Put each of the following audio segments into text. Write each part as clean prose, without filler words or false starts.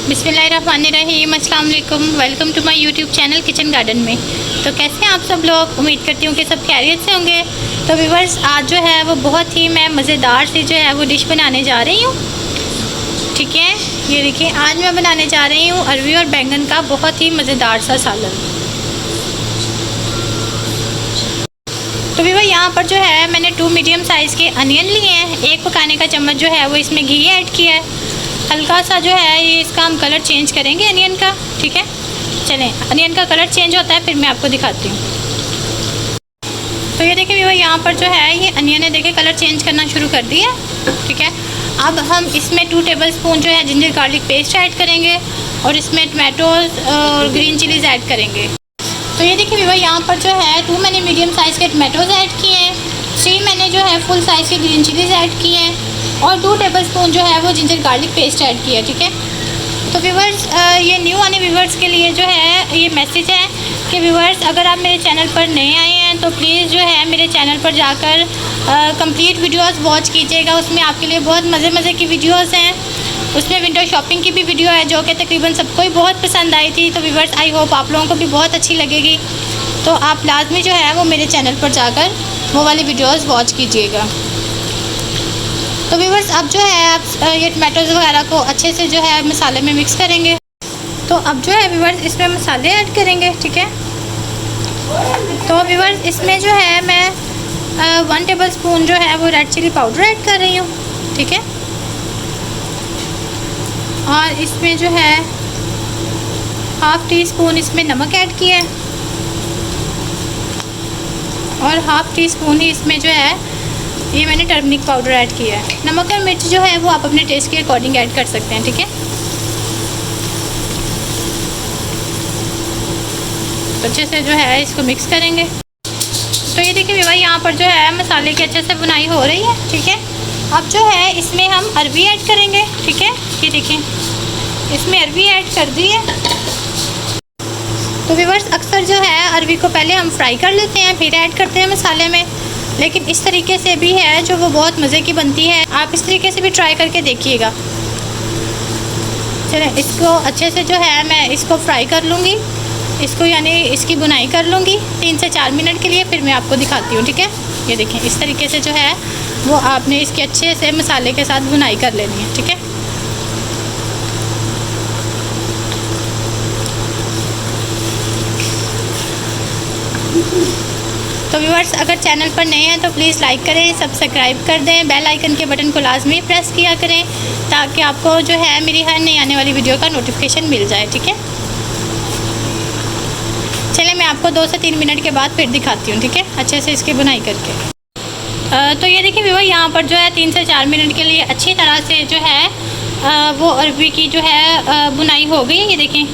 बिस्मिल्लाहिर्रहमानिर्रहीम, अस्सलाम वालेकुम। Welcome to my YouTube channel kitchen garden में। तो कैसे हैं आप सब लोग? उम्मीद करती हूँ कि सब खैरियत से होंगे। तो व्यूअर्स, आज जो है वो बहुत ही मैं मज़ेदार सी जो है वो डिश बनाने जा रही हूँ। ठीक है, ये देखिए, आज मैं बनाने जा रही हूँ अरवी और बैंगन का बहुत ही मज़ेदार सा सालन। तो व्यूअर, यहाँ पर जो है मैंने 2 मीडियम साइज़ के अनियन लिए हैं। एक पकाने का चम्मच जो है वो इसमें घी ऐड किया है। हल्का सा जो है ये इसका हम कलर चेंज करेंगे अनियन का। ठीक है, चलें, अनियन का कलर चेंज होता है फिर मैं आपको दिखाती हूँ। तो ये देखिए व्यूअर, यहाँ पर जो है ये अनियन ने देखिए कलर चेंज करना शुरू कर दिया। ठीक है, अब हम इसमें 2 टेबलस्पून जो है जिंजर गार्लिक पेस्ट ऐड करेंगे और इसमें टमाटोज और ग्रीन चिलीज़ ऐड करेंगे। तो ये देखिए व्यूअर, यहाँ पर जो है 2 मैंने मीडियम साइज़ के टमाटोज़ ऐड किए हैं, 3 मैंने जो है फुल साइज़ के ग्रीन चिलीज़ ऐड किए हैं और 2 टेबलस्पून जो है वो जिंजर गार्लिक पेस्ट ऐड किया। ठीक है, तो व्यूअर्स, ये न्यू आने व्यूअर्स के लिए जो है ये मैसेज है कि व्यूअर्स, अगर आप मेरे चैनल पर नए आए हैं तो प्लीज़ जो है मेरे चैनल पर जाकर कंप्लीट वीडियोस वॉच कीजिएगा। उसमें आपके लिए बहुत मज़े की वीडियोस हैं। उसमें विंडो शॉपिंग की भी वीडियो है जो कि तकरीबन सबको ही बहुत पसंद आई थी। तो व्यूअर्स, आई होप आप लोगों को भी बहुत अच्छी लगेगी। तो आप लाजमी जो है वो मेरे चैनल पर जाकर वो वाली वीडियोज़ वॉच कीजिएगा। तो व्यूअर्स, अब जो है आप ये टमाटोज़ वगैरह को अच्छे से जो है मसाले में मिक्स करेंगे। तो अब जो है व्यूअर्स इसमें मसाले ऐड करेंगे। ठीक है, तो व्यूअर्स इसमें जो है मैं 1 टेबलस्पून जो है वो रेड चिली पाउडर ऐड कर रही हूँ। ठीक है, और इसमें जो है हाफ़ टी स्पून इसमें नमक ऐड किया है और हाफ़ टी स्पून ही इसमें जो है ये मैंने टर्मरिक पाउडर ऐड किया है। नमक और मिर्च जो है वो आप अपने टेस्ट के अकॉर्डिंग ऐड कर सकते हैं। ठीक है, तो अच्छे से जो है इसको मिक्स करेंगे। तो ये देखिए व्यूअर, यहाँ पर जो है मसाले की अच्छे से बुनाई हो रही है। ठीक है, अब जो है इसमें हम अरवी ऐड करेंगे। ठीक है, ये देखिए इसमें अरवी ऐड कर दी है। तो व्यूअर्स, अक्सर जो है अरवी को पहले हम फ्राई कर लेते हैं फिर ऐड करते हैं मसाले में, लेकिन इस तरीके से भी है जो वो बहुत मज़े की बनती है। आप इस तरीके से भी ट्राई करके देखिएगा। चलें, इसको अच्छे से जो है मैं इसको फ्राई कर लूँगी, इसको यानी इसकी बुनाई कर लूँगी 3 से 4 मिनट के लिए, फिर मैं आपको दिखाती हूँ। ठीक है, ये देखें इस तरीके से जो है वो आपने इसके अच्छे से मसाले के साथ बुनाई कर लेनी है। ठीक है, तो व्यूअर्स, अगर चैनल पर नए हैं तो प्लीज़ लाइक करें, सब्सक्राइब कर दें, बेल आइकन के बटन को लाजमी प्रेस किया करें ताकि आपको जो है मेरी हर नई आने वाली वीडियो का नोटिफिकेशन मिल जाए। ठीक है, चलिए मैं आपको 2 से 3 मिनट के बाद फिर दिखाती हूँ। ठीक है, अच्छे से इसकी बुनाई करके। तो ये देखिए व्यूअर, यहाँ पर जो है 3 से 4 मिनट के लिए अच्छी तरह से जो है वो अरवी की जो है बुनाई हो गई। ये देखें,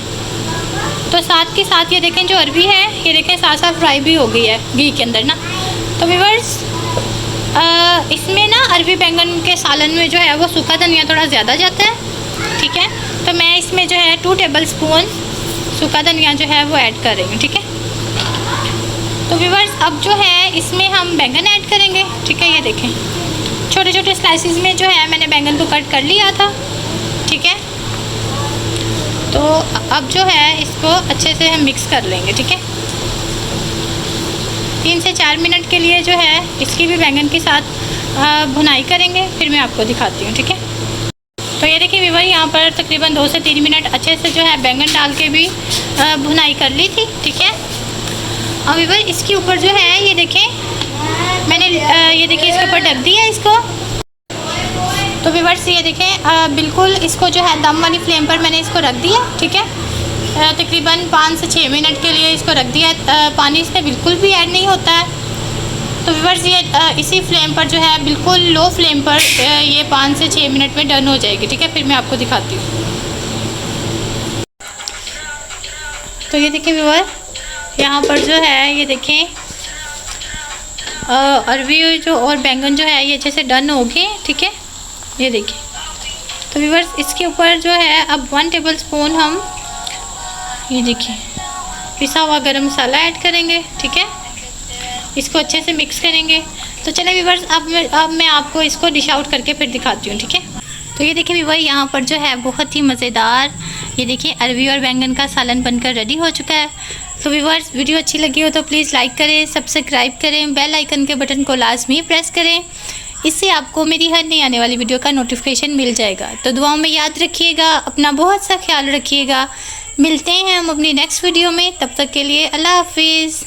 तो साथ के साथ ये देखें जो अरवी है ये देखें साथ साथ फ्राई भी हो गई है घी के अंदर ना। तो व्यूअर्स, इसमें ना अरवी बैंगन के सालन में जो है वो सूखा धनिया थोड़ा ज़्यादा जाता है। ठीक है, तो मैं इसमें जो है 2 टेबलस्पून सूखा धनिया जो है वो ऐड कर रही हूँ। ठीक है, तो व्यूअर्स अब जो है इसमें हम बैंगन ऐड करेंगे। ठीक है, ये देखें छोटे छोटे स्लाइसिस में जो है मैंने बैंगन को कट कर लिया था। ठीक है, तो अब जो है इसको अच्छे से हम मिक्स कर लेंगे। ठीक है, 3 से 4 मिनट के लिए जो है इसकी भी बैंगन के साथ भुनाई करेंगे, फिर मैं आपको दिखाती हूँ। ठीक है, तो ये देखिए व्यूअर, यहाँ पर तकरीबन 2 से 3 मिनट अच्छे से जो है बैंगन डाल के भी भुनाई कर ली थी। ठीक है, अब व्यूअर इसके ऊपर जो है ये देखें मैंने ये देखिए इसके ऊपर ढक दिया इसको। तो व्यूअर्स ये देखें बिल्कुल इसको जो है दम वाली फ्लेम पर मैंने इसको रख दिया। ठीक है, तकरीबन 5 से 6 मिनट के लिए इसको रख दिया। पानी इसमें बिल्कुल भी ऐड नहीं होता है। तो व्यूअर्स ये इसी फ्लेम पर जो है बिल्कुल लो फ्लेम पर ये 5 से 6 मिनट में डन हो जाएगी। ठीक है, फिर मैं आपको दिखाती हूँ। तो ये देखिए व्यूअर, यहाँ पर जो है ये देखें अरवी जो और बैंगन जो है ये अच्छे से डन हो गए। ठीक है, ये देखिए। तो व्यूअर्स इसके ऊपर जो है अब 1 टेबलस्पून हम ये देखिए पिसा हुआ गरम मसाला ऐड करेंगे। ठीक है, इसको अच्छे से मिक्स करेंगे। तो चलिए व्यूअर्स, अब मैं आपको इसको डिश आउट करके फिर दिखाती हूँ। ठीक है, तो ये देखिए व्यूअर यहाँ पर जो है बहुत ही मज़ेदार ये देखिए अरबी और बैंगन का सालन बनकर रेडी हो चुका है। तो व्यूअर्स वीडियो अच्छी लगी हो तो प्लीज़ लाइक करें, सब्सक्राइब करें, बेल आइकन के बटन को लाजमी प्रेस करें, इससे आपको मेरी हर नई आने वाली वीडियो का नोटिफिकेशन मिल जाएगा। तो दुआओं में याद रखिएगा, अपना बहुत सा ख्याल रखिएगा। मिलते हैं हम अपनी नेक्स्ट वीडियो में, तब तक के लिए अल्लाह हाफिज़।